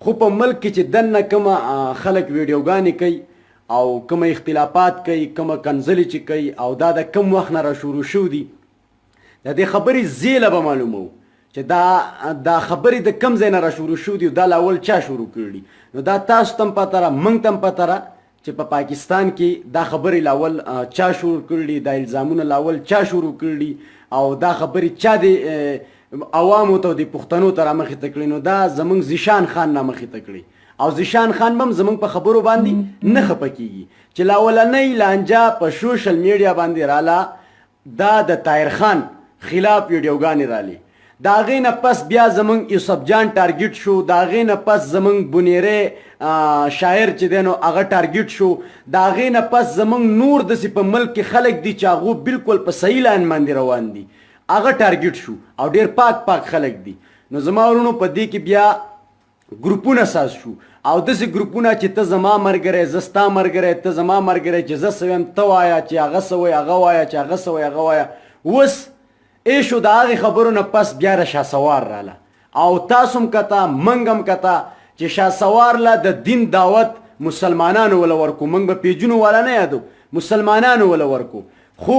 خو په ملک کې چې دننه کومه خلک ویډیوګانې کوي او کومه اختلافات کوي کومه کنځلې چې کوي او دا د کوم وخت نه را شروع شو دي د دې خبرې زیله به معلومو چې دا خبرې د کم ځای نه را شروع شو دي دا لاول چا شروع کړي نو دا تاسو تم پته را موږ تم پته را چې په پاکستان کې دا خبرې لاول چا شروع کړي دا الزامونه لاول چا شروع کړي او دا خبرې چا د عوامو ته د پښتنو ته رامخې ته کړي نو دا زموږ زیشان خان رامخې ته کړي او زیشان خان بم زموږ په خبرو باندې نه خفه کیږي چې لاولنۍ لانجه په سوشل میډیا باندې راله دا د طاهر خان خلاف ویډیوګانې رالی د هغې نه پس بیا زموږ یوسف جان ټارګیټ شو د هغې نه پس زموږ بنیری شاعر چې دی نو هغه ټارګیټ شو د هغې نه پس زموږ نور داسې په ملک کې خلک دي چې هغو بالکل په صحیح لاین باندې روان دي هغه ټارګیټ شو او ډېر پاک خلک دي نو زما ورونو په دې کې بیا ګروپونه ساز شو او داسې ګروپونه چې ته زما ملګری زه ستا ملګری ته زما ملګری چې زه څه ویم ته وایه چې هغه څه وایي هغه وایه چې هغه څه وایي هغه وایه اوس ایشو د هغې خبرو نه پس بیا د شهسوار راله او تاسو هم کته موږ هم کته چې شهسوار له د دین دعوت مسلمانانو وله ورکو موږ به پیجونو والا نه یادو مسلمانانو وله ورکو خو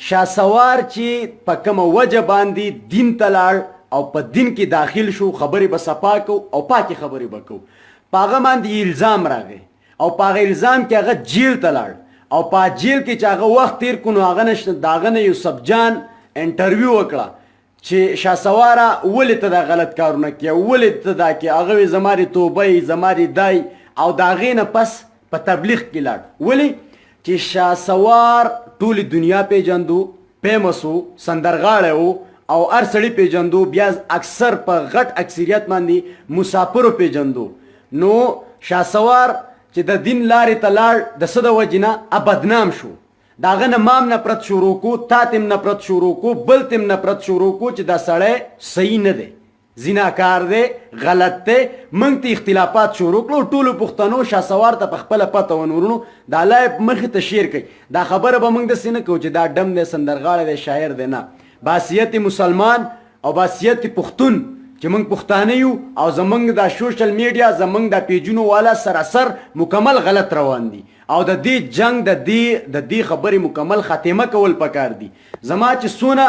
شهسوار چې په کومه وجه باندې دین ته لاړ او په دین کې داخل شو خبرې به صفا کو او پاکې خبرې به کو په هغه باندې الزام راغی او په هغه الزام کې هغه جیل ته لاړ او په جیل کې چې هغه وخت تیر کړو نو هغه نه یوسف جان انټرویو وکړه چې شهسواره ولې ته دا غلط کارونه کوې ولې ته دا کوې هغه وی زما د توبه زما د دای او د هغې نه پس په تبلیغ کې لاړ ولې چې شهسوار ټولې دنیا پیژندو فیمس و سندرغاړی و او هر سړي پیژندو بیا اکثر په غټ اکثریت باندې مسافرو پیژندو نو شهسوار چې د دین لارې ته لاړ د څه د وجې نه بدنام شو د هغه نه مام نفرت شروع کو تا تم نفرت شروع کو بل تم نفرت شروع کو چې دا سړی صحیح نه دی زیناکار دی غلط دی موږ ته اختلافات شروع کړو ټولو پښتنو شهسوار ته په خپله پته ونورونو دا لایب مخې ته شیر کوي دا خبره به موږ داسې نه کوو چې دا ډم دی سندرغاړی دی شاعر دی نه باسیت مسلمان او باسیت پښتون چې موږ پښتانه یو او زموږ دا سوشل میډیا زموږ دا پیجونو والا سراسر مکمل غلط روان دي او د دې جنگ د دې خبرې مکمل خاتمه کول پکار دي زما چې څونه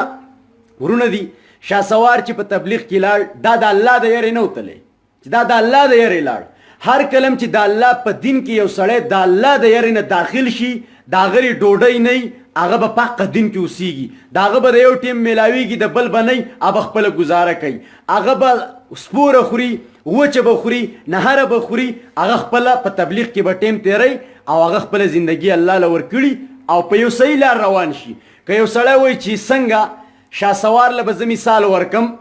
ورونه دي شهسوار چې په تبلیغ کې لاړ دا د الله د یارې نه وتلی چې دا د الله د یارې لاړ هر کلم چې د الله په دین کې یو سړی د الله د یارې نه داخل شي د هغه ډوډۍ نه هغه به پاک دین کې اوسیږي د هغه به د یو ټیم میلاویږي د بل به نه هغه خپله ګزاره کوي هغه به سپوره خوري وچه به خوري نهره به خوري هغه خپله په تبلیغ کې به ټیم تیری او هغه خپله زندگی الله له ورکړي او په یو صحیح لار روان شي که یو سړی وایي چې څنګه شهسوار له به زه مثال ورکم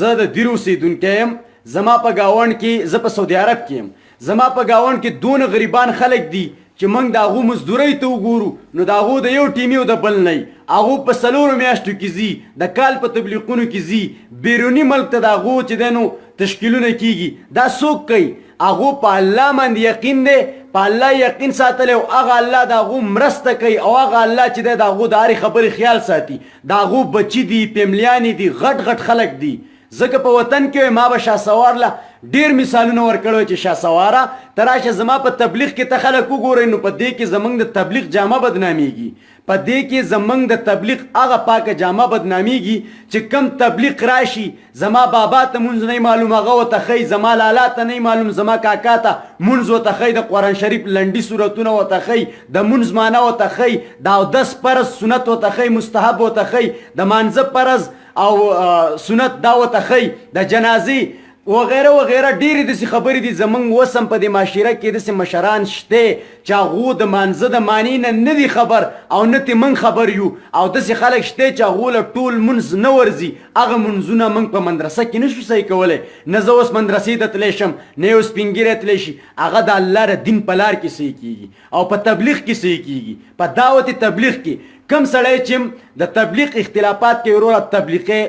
زه د دیر اوسېدونکی یم زما په ګاونډ کې زه په سعودي عرب کې یم زما په ګاونډ کې دونه غریبان خلک دي چې موږ د هغو مزدورۍ ته وګورو نو د هغو د یو ټیمي او د بل نه هغو په 4 میاشتو کې ځي د کال په تبلیغونو کې ځي بیروني ملک ته د هغو چې دی نو تشکیلونه کیږي دا څوک کوي هغو په الله باندې یقین دی په الله یقین ساتلی او هغه الله د هغو مرسته کوي او هغه الله چې دی د هغو د هرې خبرې خیال ساتي د هغو بچي دي فیملیانې دي غټ خلک دي ځکه په وطن کې ما به شهسوار له ډېر مثالونه ورکړی چې شهسواره ته راشه زما په تبلیغ کې ته خلک وګورئ نو په دې کې زموږ د تبلیغ جامه بدنامیږي په دې کې زموږ د تبلیغ هغه پاکه جامه بدنامیږي چې کم تبلیغ راشي زما بابا ته مونځ نه معلوم هغه ورته ښیي زما لالا ته نه معلوم زما کاکا ته مونځ ورته ښیي د قرآن شریف لنډي صورتونه ورته ښیي د مونځ معنی ورته ښیي د اودس فرض سنت ورته ښیي مستحب ورته ښیي د مانځه فرض او سنت دا ورته ښیي د جنازې وغیره وغیره ډېرې داسې خبرې دي زموږ اوس هم په دې معاشره کې داسې مشران شته چې هغو د مانځه د معنی نه دي خبر او نه ترې موږ خبر یو او داسې خلک شته چې هغو له ټول مونځ نه ورځي هغه مونځونه موږ په مدرسه کې نه شو صحیح کولی نه زه اوس مدرسې ته تلی شم نه یو سپین ږیری تلی شي هغه د الله د دین په لار کې صحیح کېږي او په تبلیغ کې صحیح کېږي په دعوت تبلیغ کې کم سړی چې د تبلیغ اختلافات کې وروره تبلیغی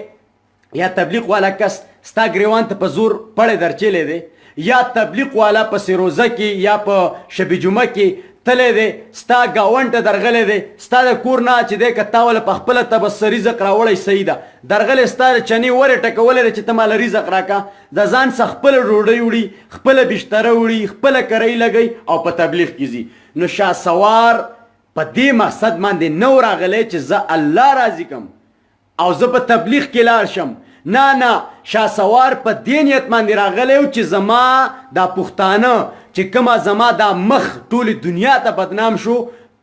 یا تبلیغ والا کس ستا ګریوان ته په زور پړی درچلی دی یا تبلیغ والا په سروزه کې یا په شب جمعه کې تلی دی ستا ګاونډ ته درغلی دی ستا د کور نه چې دی که تا وله په خپله ته به څه رزق راوړی صحیح ده درغلی ستا د چنې ورې ټکولی دی چې ته ماله رزق راکه د ځان څخه خپله ډوډۍ وړي خپله بشتره وړي خپله کرۍ لګوي او په تبلیغ کې ځي نو شهسوار په دې مقصد باندې نه و راغلی چې زه الله راضي کم او زه په تبلیغ کې لاړ شم نه شهسوار په دې نیت باندې راغلی و چې زما دا پښتانه چې کومه زما دا مخ ټولې دنیا ته بدنام شو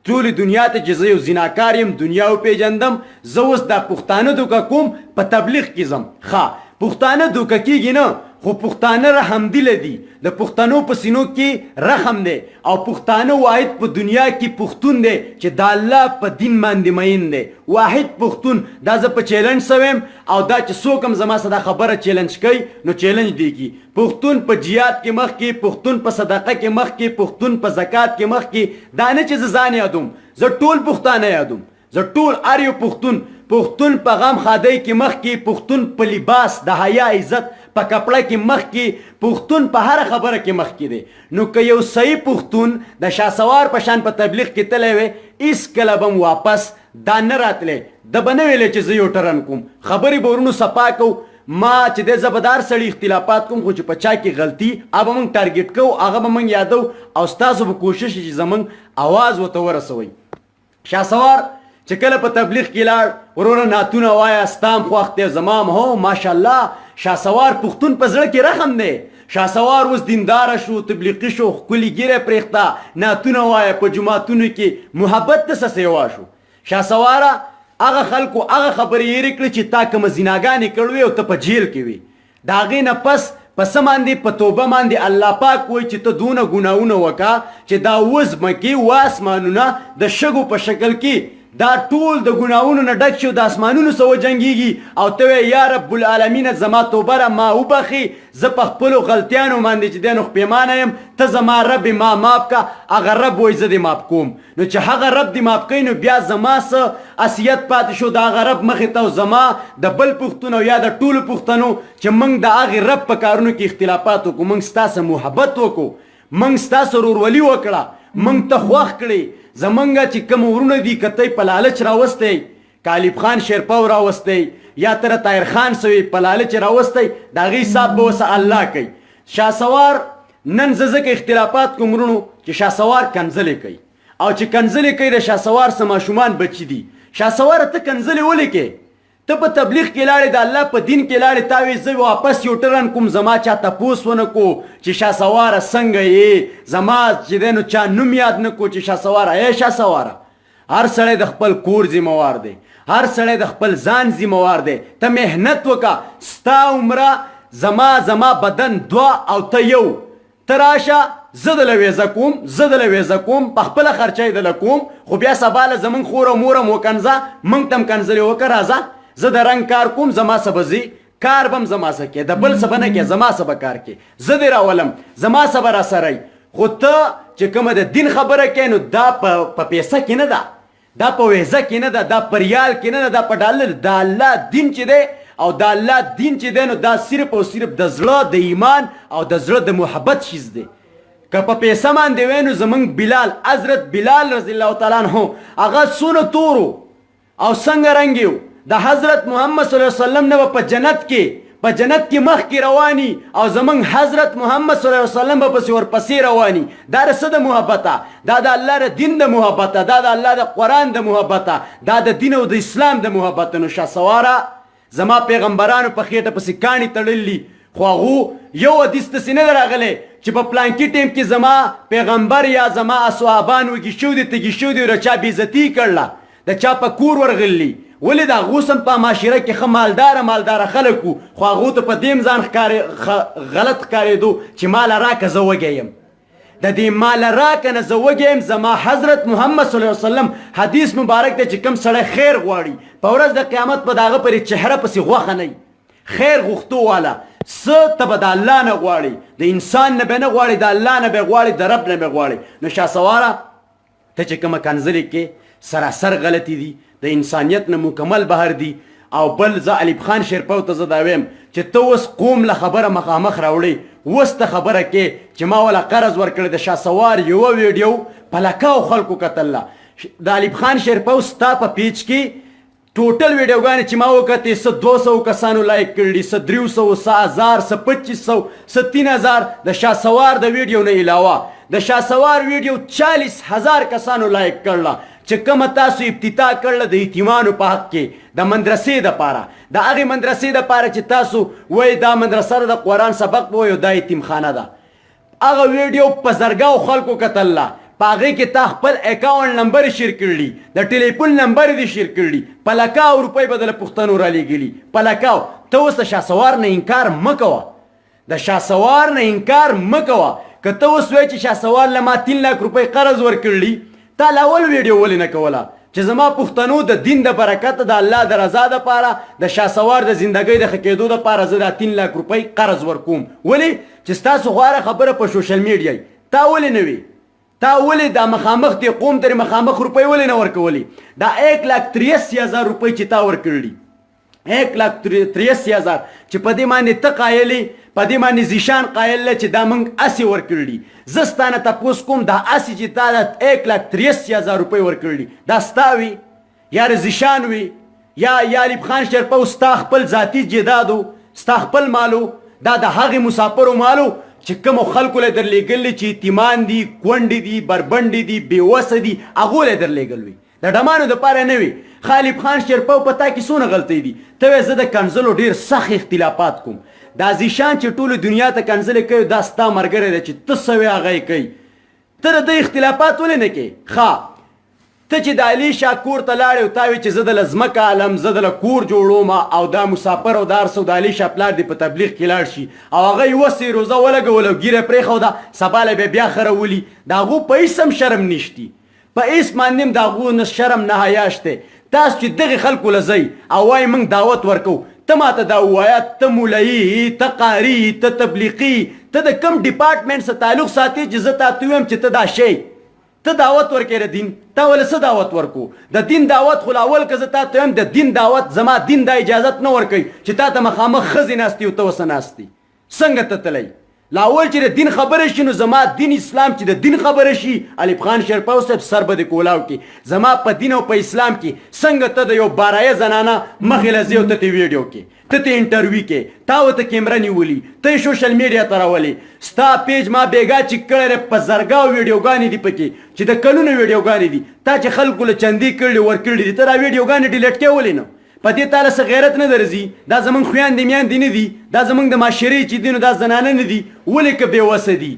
ټولې دنیا ته چې زه یو زناکار یم دنیا وپېژندم زه اوس دا پښتانه دوکه کوم په تبلیغ کې ځم ښه پښتانه دوکه کېږي نه خو پښتانه رحمدله دي د پښتنو په سینو کې رحم دی او پښتانه واحد په دنیا کې پښتون دی چې د الله په دین باندې مین دی واحد پښتون دا زه په چیلنج سویم او دا چې څوک هم زما سره دا خبره چیلنج کوي نو چیلنج دی کی پښتون په جهاد کې مخ کې پښتون په صدقه کې مخ کې پښتون په زکات کې مخ کې دا نه چې زه ځان یادوم زه ټول پښتانه یادوم زه ټول هر یو پښتون په غم خادۍ کې مخ کې پښتون په لباس د حیا عزت په کپړه کې مخ کې پښتون په هر خبره کې مخ کې دی نو که یو صحیح پښتون د شهسوار په شان په تبلیغ کې تللی وی هېڅ کله به واپس دا نه راتلی ده به نه ویلی چې زه یو ټرن کوم خبرې به ورونو صفا کوو ما چې دی زبردار سړي اختلافات کوم خو چې په چا کې غلطي هغه به موږ ټارګېټ کوو هغه به موږ یادو او ستاسو به کوشش چې زموږ اواز ورته ورسوئ شهسوار چې کله په تبلیغ کې لاړ وروره نعتونه وایه ستام خوښ دی زما هم هو ماشاءالله شهسوار پښتون په زړه کې رحم دی شهسوار اوس دینداره شو تبلیغي شو ښکلي ږیره پرېښته نعتونه وایه په جوماتونو کې محبت ته څه سیوا شو شهسواره هغه خلکو هغه خبرې هېرې کړې چې تا کومه زیناګانې کړې وې او ته په جیل کې وې د هغې نه پس په څه باندې په توبه باندې الله پاک وایي چې ته دونه ګناهونه وکړه چې دا اوس ځمکې و اسمانونه د شګو په شکل کې دا ټول د ګناهونو نه ډک شو د اسمانونو سره وجنګېږي او ته وایې یا رب العالمین زما توبه را ما وبخي زه په خپلو غلطیانو باندې چې دی نو پښیمانه یم ته زما رب ما معاف که هغه رب وایي زه دې معاف کوم نو چې هغه رب دې معاف کوي نو بیا زما څه اصیت پاتې شو د هغه رب مخې ته او زما د بل پښتون او یا د ټولو پښتنو چې موږ د هغې رب په کارونو کې اختلافات وکړو موږ ستا سره محبت وکړو موږ ستا سره ورورولي وکړه موږ ته خوښ کړې زمونږ چې کوم ورونه دي که ته په لالچ راوستی کالیب خان شیرپو راوستی یا تره طاهر خان سوی په لالچ راوستی د هغې حساب به اوسه الله کوي شهسوار نن زه ځکه اختلافات کوم ورونو چې شهسوار کنځلې کوي او چې کنځلې کوي د شهسوار څه ماشومان بچي دي شهسواره ته کنځلې ولې کوې ته په تبلیغ کې لاړې د الله په دین کې لاړې تا وې زه واپس یو ټرن کوم زما چا تپوس ونه کو چې شهسواره څنګه یې زما چې دی نو چا نوم یاد نه کو چې شهسواره ای شهسواره هر سړی د خپل کور ذموار دی هر سړی د خپل ځان ذموار دی ته محنت وکړه ستا عمره زما بدن دوه او ته یو ته راشه زه دله ویزه کوم زه دله ویزه کوم په خپله خرچه یې دله کوم خو بیا سبا له زموږ خور او مور هم وکنځه موږ ته هم کنځلې وکړه راځه زه د رنګ کار کوم زما څه به ځي کار به هم زما څه کې د بل څه به نه کې زما څه به کار کې زه دې راولم زما څه به راسره خو ته چې کومه د دین خبره کوې نو دا په پیسه کې نه ده دا په ویزه کې نه ده دا په ریال کې نه ده دا په ډالر د الله دین چې دی او د الله دین چې دی نو دا صرف او صرف د زړه د ایمان او د زړه د محبت شیز دی که په پیسه باندې وی نو زمونږ بلال حضرت بلال رضی الله تعالی عنه هغه څونه تورو او څنګه رنګ یو د حضرت محمد صلی الله علیه وسلم نه په جنت کې مخ کې رواني او زمونږ حضرت محمد صلی الله علیه وسلم به پسې ورپسې رواني دا د څه د محبته دا د الله د دین د محبته دا د الله د قرآن د محبته دا د دین او د اسلام د محبته نو شهسواره زما پیغمبرانو په خېټه پسې کاڼي تړلي خو هغو یو حدیث داسې نه دی راغلی چې په پلانکي ټیم کې زما پیغمبر یا زما اصحابان وږي شوي دي تږي شوي دي د چا بېعزتي کړله د چا په کور ورغلي ولې د هغو سم په معاشره کې ښه مالداره خلک وو خو هغو ته په دې ځان غلط ښکارېدو چې ماله راکه زه وږی یم د دې ماله راکه نه زه وږی یم زما حضرت محمد صلی الله علیه وسلم حدیث مبارک دی چې کوم سړی خیر غواړي په ورځ د قیامت په د هغه پرې چهره پسې غوښه نه خیر غوښتو والا څه ته به د الله نه غواړي د انسان نه به نه غواړي د الله نه به غواړي د رب نه به غواړي نو شهسواره ته چې کومه کنځلې کې سراسر غلطي دي د انسانیت نه مکمل بهر دي او بل زه علیب خان شیرپو ته زه دا ویم چې ته اوس قوم له خبره مخامخ راوړې اوس ته خبره کې چې ما وله قرض ورکړی د شهسوار یوه ویډیو پلکاو خلکو کتل د ایوب خان شیرپو ستا په پیج کې ټوټل ویډیوګانې چې ما وکتې څه 200 کسانو لایک کړي، څه 300، څه 1000، څه 2500، څه 3000. د شاسوار د ویډیو نه علاوه د شاسوار ویډیو 40000 کسانو لایک کړله چې کومه تاسو ابتدا کړله د یتیمانو په حق کې د مدرسې دپاره، د هغې مدرسې دپاره چې تاسو وایي دا مدرسه د قرآن سبق وایو دا یتیمخانه ده. هغه ویډیو په زرګاو خلکو کتله. په هغې کې تا خپل اکاونټ نمبر شیر کړي، د ټلیفون نمبر دې شیر کړي، په لکاو روپۍ به د پښتنو رالیږلي، په لکاو. ته اوس د شاسوار نه انکار مه کوه، د شاسوار نه انکار مه کوه. که ته اوس وایې چې شاسوار له ما 3 لک روپۍ قرض ورکړي، تا لاول ویډیو ولې نه کوله چې زما پښتنو د دین د برکت د الله د رضا دپاره د شاسوار د زندګۍ د ښه کېدو دپاره زه دا 3 لک روپۍ قرض ورکوم؟ ولې چې ستاسو غوره خبره په سوشل میډیا تا ولې نه وي؟ تا ولې دا مخامخ دی قوم ترې مخامخ روپۍ ولې نه ورکولې؟ دا 1,83,000 روپۍ چې تا ورکړلي، 1,83,000 چې په دې باندې ته قایلې، په دې باندې زیشان قایل چې دا موږ اسې ورکړلي. زه ستا نه تپوس کوم دا اسې چې تا دا 1,83,000 روپۍ ورکړلي دا ستا وي یا زیشان وي یا ایوب خان شیرپو ستا خپل ذاتي جیدادو، ستا خپل مالو، دا د هغې مسافرو مالو چې کومو خلکو له درلېږلي چې یتیمان دي، کونډې دي، بربنډې دي، بېوسه دي، هغو له درلېږل وي، د ډمانو دپاره نه وي. ایوب خان شیرپو په تا کې څونه غلطۍ دي؟ ته وایې زه د کنځلو ډېر سخت اختلافات کوم. دا زیشان چې ټولو دنیا ته کنځلې کوي دا ستا ملګری دی چې ته څه وایې هغه یې کوي. ته د ده اختلافات ولې نه کوې؟ ښه ته چې د علي شاه کور ته لاړې او تا وایې چې زه دله ځمکه الم، زه دله کور جوړوم او دا مسافر او دا هر څه د علي شاه پلار دې په تبلیغ کې لاړ شي او هغه یې وسې روزه ولګول او ګیره پرېښوده، سبا له بیا خرولي. د هغو په هېڅ هم شرم نشتي، په هېڅ باندې هم د هغو نه شرم نه حیا شتی. تاسو چې دغې خلکو له ځئ او وایي موږ دعوت ورکوو، ته ماته دا ووایه ته مولوي، ته قاري، ته تبلیغي، ته د کوم ډپارټمنټ سره تعلق ساتې چې زه تاته ویم چې ته دا شی ته دعوت ورکې د دین؟ تا ولې څه دعوت ورکو؟ د دین دعوت خو لاول که زه تا ته ویم د دین دعوت زما دین دا اجازت نه ورکوي چې تا ته مخامخ ښځې ناستي او ته اوسه ناستي. څنګه ته تللی؟ لاول چې د دین خبره شي نو زما دین اسلام چې د دین خبره شي ایوب خان شیرپو صاحب سر به دې کولاو کې زما په دین او په اسلام کې څنګه ته د یو بارایه زنانه مخې له ځې او ته ته ویډیو کې، ته ته انټرویو کې، تا ورته کیمره نیولي، ته یې سوشل میډیا ته راولې. ستا پیج ما بېګا چې کړی دی په زرګاو ویډیوګانې دي پکې چې د کلونو ویډیوګانې دي، تا چې خلکو له چندې کړي ورکړي دي، ته دا ویډیوګانې ډیلیټ کې ولې نه؟ په دې تاله څه غیرت نه درځي؟ دا زمونږ خویندې میندې نه دي، دا زمونږ د معاشرې چې دي نو دا زنانه نه دي. ولې که بېوسه دي،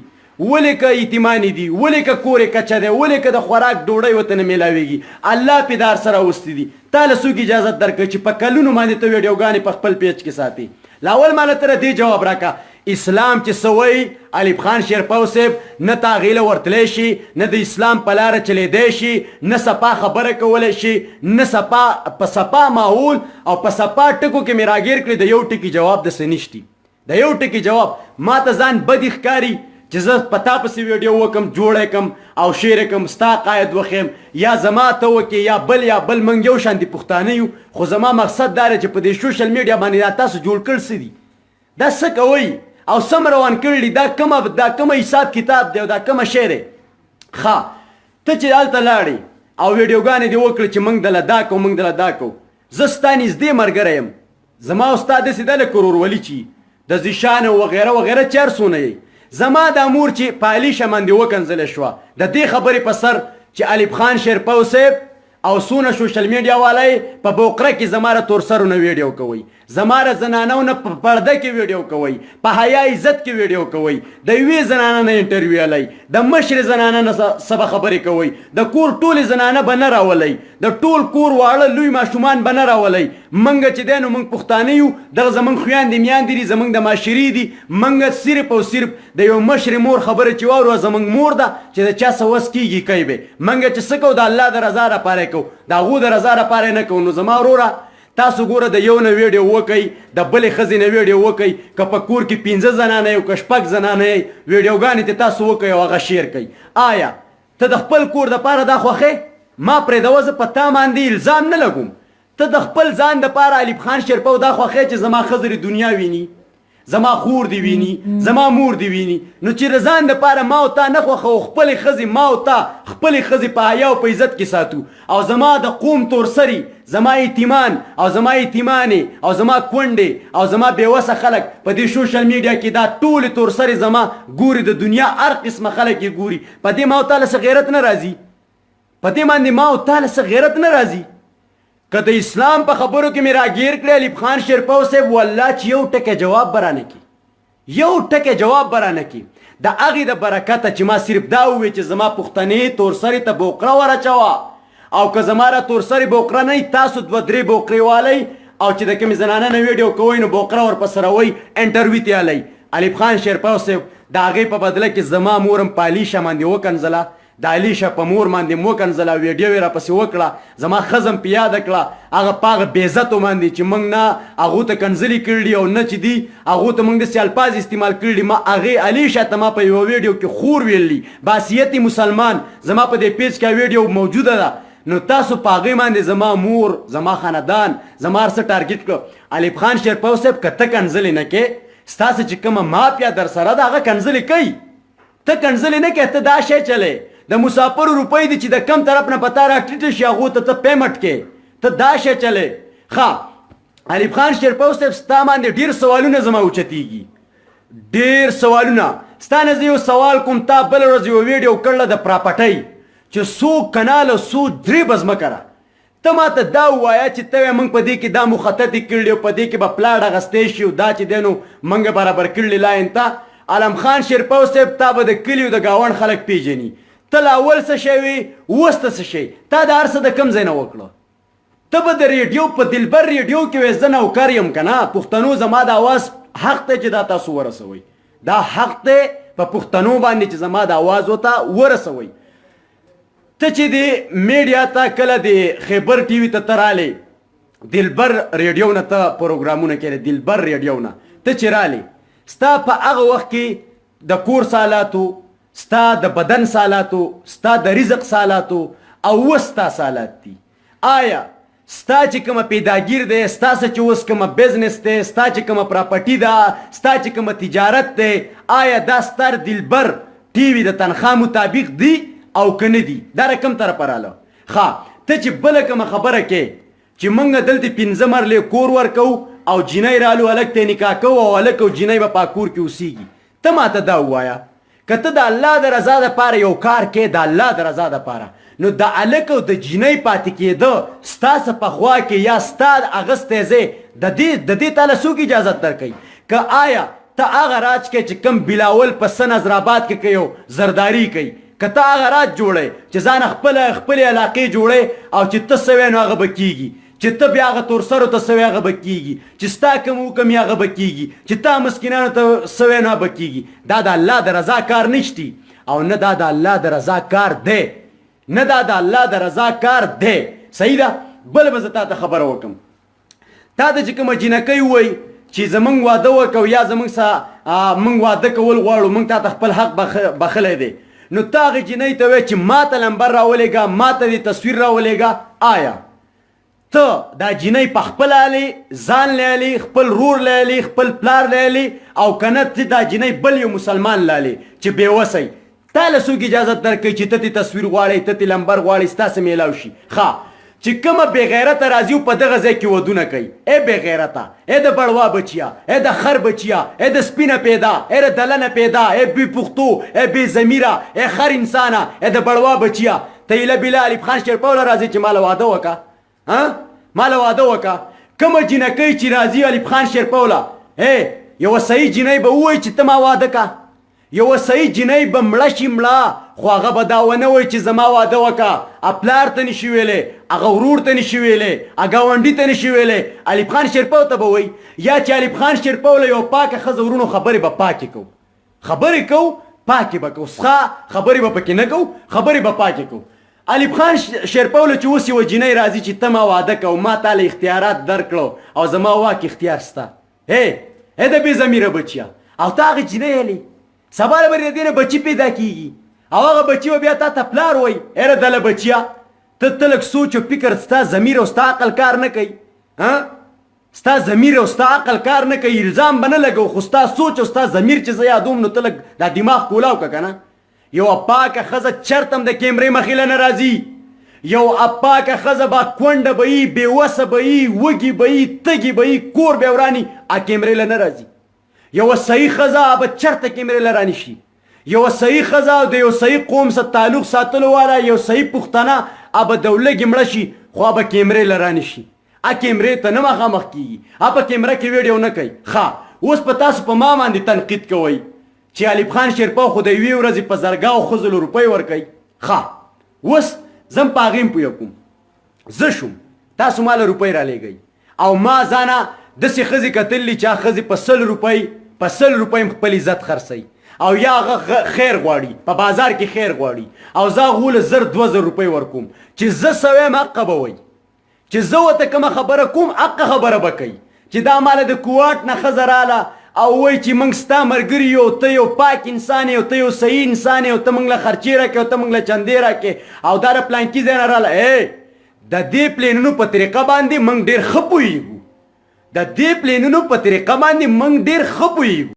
ولې که یتیمانې دي، ولې که کور یې کچه دی، ولې که د خوراک ډوډۍ ورته نه میلاویږي؟ الله پې دار سره اوستي دي. تا له څوک اجازت درکړه چې په کلونو باندې ته ویډیوګانې په خپل پیج کې ساتي؟ لاول ماله ته دې جواب راکړه اسلام چې څه وایي ایوب خان شیرپو صاحب نه تا هغې له ورتلی شي، نه د اسلام په لاره چلیدی شي، نه صفا خبره کولی شي، نه صفا په صفا ماحول او په صفا ټکو کې مې راګیر کړي د یو ټکي جواب داسې نشتي. د یو ټکي جواب ما ته ځان بدې ښکاري چې زه په تا پسې ویډیو وکړم، جوړی کړم او شیر کړم، ستا قاید وښیم یا زما ته وکړې یا بل موږ یو شان دي پښتانه یو. خو زما مقصد دا دی چې په دې سوشل میډیا باندې دا تاسو جوړ کړ څه دي؟ دا څه کوئ او سم روان کړي؟ دا کومه حساب کتاب دی او دا کومه شی دی؟ ښه ته چې هلته لاړې او ویډیوګانې دې وکړې چې موږ دله دا کوو، موږ دله دا کوو، زه ستا نږدې ملګری یم، زما او ستا داسې ده لکه ورورولي چې د زیشان وغیره وغیره چار څونه یې. زما دا مور چې په علي شه باندې وکنځلې شوه د دې خبرې په سر چې ایوب خان شیرپو صاحب او څونه سوشل میډیا والا په بوقره کې زما له تورسرو نه ویډیو کوئ، زما له زنانو نه په پرده کې ویډیو کوئ، په حیا عزت کې ویډیو کوئ، د یوې زنانه نه انټرویو الی، د مشرې زنانه نه څه به خبرې کوئ، د کور ټولې زنانه به نه راولئ، د ټول کور واړه لوی ماشومان به نه راولئ. موږ چې دی نو موږ پښتانه یو، دغه زموږ خویندې میاندې دي، زموږ د معاشرې دي. موږ صرف او صرف د یو مشرې مور خبره چې واورو زموږ مور ده چې د چا څه وس کېږي کوي به. موږ چې څه کوو د الله د رضا لپاره کوو، د هغو د رضا لپاره نه کوو. نو زما وروره تاسو ګوره د یو نه ویډیو وکئ، د بلې ښځې نه ویډیو وکئ، که په کور کې 15 زنانه یو که 6 زنانه یې، ویډیوګانې ته تاسو وکئ او هغه شیر کئ. آیا ته د خپل کور دپاره دا خوښې؟ ما پرېږدوه زه په تا باندې الزام نه لګوم. ته د خپل ځان دپاره ایوب خان شیرپو دا خوښې چې زما ښځې دنیا ویني، زما خور دی ویني زما مور دی ویني نو چې رضان دپاره ما او تا نه خوښه خپلې ښځې ما او تا خپلې ښځې په حیا او په عزت کې ساتو او زما د قوم تورسري زما یتیمان او زما یتیمانې او زما کونډې او زما بېوسه خلک په دې سوشل میډیا کې دا ټولې تورسرې زما ګوري د دنیا هر قسمه خلک یې ګوري په دې ما او تا له څه غیرت نه راځي په دې باندې ما او تا له څه غیرت نه راځي که د اسلام په خبرو کې مې راګیر کړی ایوب خان شیرپو صاحب والله چې یو ټکی جواب به رانه کړي یو ټکی جواب به رانه کړي د هغې د برکته چې ما صرف دا وویې چې زما پښتنې تورسرې ته بوقره ورچوه او که زما را تورسرې بوقره نه تاسو دوه درې بوقرې والئ او چې د کومې زنانه نه ویډیو کوئ نو بوقره ورپسې روئ انټرویو ته یالی ایوب خان شیرپو صاحب د هغې په بدله کې زما مورم په علیشه باندې وکنځله د علیشه په مور باندې مو کنځله ویډیو یې راپسې وکړه زما ښځم په یاده کړه هغه په هغه بېعزتو باندې چې موږ نه هغو ته کنځلې کړي او نه چې دي هغو ته موږ داسې الفاظ استعمال کړي ما هغې علیشه ته ما په یوه ویډیو کې خور ویلي باسیتي مسلمان زما په دې پیج کې ویډیو موجوده ده نو تاسو په هغې باندې زما مور زما خاندان زما هر څه ټارګېټ کړو ایوب خان شیرپو صاحب که ته کنځلې نه کې ستاسو چې کومه مافیا در سره ده هغه کنځلې کوي ته کنځلې نه کې ته دا شی چلې د مسافرو روپۍ دي چې د کم طرف نه پتا را ټیټه شي هغو ته ته پیمنټ کې ته دا شی چلې ښه ایوب خان شیرپو صاحب ستا باندې ډېر سوالونه زما اوچتېږي ډېر سوالونه ستا نه زه یو سوال کوم تا بله ورځ یوه ویډیو کړله د پراپرټۍ چې څو کناله څو درې ځمکه ده ته ما ته دا ووایه چې ته وایې موږ په دې کې دا مخططې کړلې او په دې کې به پلاټ اخیستی شي او دا چې دی نو موږ برابر کړلې لاین ته علم خان شیرپو صاحب تا به د کلي او د ګاونډ خلک پیژني ته له اول څه شی وي اوس ته څه شی تا د هر څه د کوم ځای نه وکړه ته به د ریډیو په دلبر ریډیو کې وایې زه نوکر یم که نه پښتنو زما د اواز حق دی چې دا تاسو ورسوئ دا حق دی په پښتنو باندې چې زما د اواز ورته ورسوئ ته چې د میډیا ته کله د خیبر ټي وي ته رالې دلبر ریډیو نه ته پروګرامونه کوې دلبر ریډیو نه ته چې رالې ستا په هغه وخت کې د کور سالاتو ستا د بدن سالاتو ستا د رزق سالاتو او اوس ستا سالات دي آیا ستا چې کومه پیداګیر دی ستا څه چې اوس کومه بزنس دی ستا چې کومه پراپرټي ده ستا چې کومه تجارت دی آیا دا ستا دلبر ټي وي د تنخوا مطابق دی او که نه دي دا رقم طرفه راله ښه ته چې بله کومه خبره کې چې موږ دلته 15 مرلې کور ورکوو او جینۍ رالو هلک ته نکاح کوو او هلک او جینۍ به په کور کې اوسیږي ته ماته دا ووایه که ته د الله د رضا دپاره یو کار کې د الله د رضا دپاره نو د هلک او د جینۍ پاتې کېده ستاسو په خوا کې یا ستا اغستی ځای د دې تاله څوک اجازت درکوي که آیا ته هغه راج کې چې کوم بلاول په سن حیدرآباد کې کوي او زرداري کوي که ته هغه راج جوړی چې ځان خپلې علاقې جوړی او چې ته څه وایې نو هغه به کېږي چې ته بیا هغه تورسرو ته څه وایې هغه به کېږي چې ستا کوم حکم یې هغه به کېږي چې تا مسکینانو ته څه وایې نو هغه به کېږي دا د الله د رضا کار نشتی او نه دا د الله د رضا کار دی نه دا د الله د رضا کار دی صحیح ده بله به زه تا ته خبره وکړم تا ته چې کومه جینکۍ ووایي چې زمونږ واده وکړو یا زمونږ موږ واده کول غواړو موږ تا ته خپل حق بخلی دی نو ته هغې جینۍ ته وایې چې ما ته لمبر راولېږه ما ته دې تصویر راولېږه آیا ته دا جینۍ په خپله هلې ځان لی خپل رور لی خپل پلار لی او که نه ته دا جینۍ بل یو مسلمان لی چې بېوسی تا له څوک اجازت درکوي چې ته تې تصویر غواړئ ته تې لمبر غواړئ ستاسې میلاو شي ښه چې کومه بېغیرته راځي او په دغه ځای کې ودونه کوي ای بېغیرته ای د بړوا بچیا ای د خر بچیا ای د سپینه پیدا ای د دلنه پیدا ای بې پښتو ای بې ضمیره ای خر انسانه ای د بړوا بچیا ته ایله بله ایوب خان شیرپو له راځي چې ما له واده وکړه ما له واده وکړه کومه جینکۍ چې راځي ایوب خان شیرپو له یوه صحیح جینۍ به ووایي چې ته ما واده که یوه صحیح جینۍ به مړه شي مړه خو هغه به دا ونه وایي چې زما واده وکړه پلار ته نشي ویلی هغه ورور ته نشي ویلی ګاونډي ته نشي ویلی ایوب خان شیرپو ته به وایي یا چې ایوب خان شیرپو له یو پاکه ښځه ورونو خبرې به پاکې کوو خبرې کوو پاکې به کوو څښه خبرې به پکې نه کوو خبرې به پاکې کوو ایوب خان شیرپو له چې اوس یوه جینۍ راځي چې ته ما واده کوو ما تا له اختیارات درکړو او زما واک اختیار سته د بې ضمیره بچیا او ته هغې جینۍ هلې سبا له به د دې نه بچي پیدا کېږي او هغه بچي به بیا تا ته پلار وایي ایره دله بچیا ته لږ سوچ او فکر ستا ضمیر او ستا عقل کار نه کوي ستا ضمیر او ستا عقل کار نه کوي الزام به نه لګو خو ستا سوچ او ستا ضمیر چې زه یادوم نو ته لږ دا دماغ کولاو که که نه یوه پاکه ښځه چرته هم د کیمرې مخې له نه راځي یو پاکه ښځه به کونډه به یي بېوسه به یي وږي به یي تږي به یي کور به یې وراني کیمرې له نه راځي یوه صحیح ښځه به چرته کیمرې له رانشي یوه صحیح ښځه د یو صحیح قوم سره تعلق ساتلو والا یو صحیح پښتنه به د ولږې مړه شي خو به کیمرې له رانشي کیمرې ته نه مخامخ کېږي په کیمره کې ویډیو نه کوي ښه اوس په تاسو په ما باندې تنقید کوئ چې الف خان شیرپا خو د یوې ورځې په زرګاو ښځلو روپۍ ورکوي ښه اوس زه هم په هغې هم پوه کوم زه شوم تاسو ما له روپۍ رالیږئ او ما ځانه داسې ښځې کتلي چې هغه ښځې په 100 روپۍ خپل عزت خرڅوي او یا هغه خیر غواړي په بازار کې خیر غواړي او زه هغو له 1000-2000 روپۍ ورکوم چې زه څه وایم حقه به وایي چې زه ورته کومه خبره کوم حقه خبره به کوي چې دا ماله د کوواټ نه ښځه راله او وایي چې موږ ستا ملګري یو ته یو پاک انسان یې او ته یو صحیح انسان یې او ته موږ له خرچې راکړې او ته موږ له چندې راکړې او دا د پلانکي ځای نه راله د دې پلینونو په طریقه باندې موږ ډېر ښه پوهېږو د دې پلینونو په طریقه باندې موږ ډېر ښه پوهېږو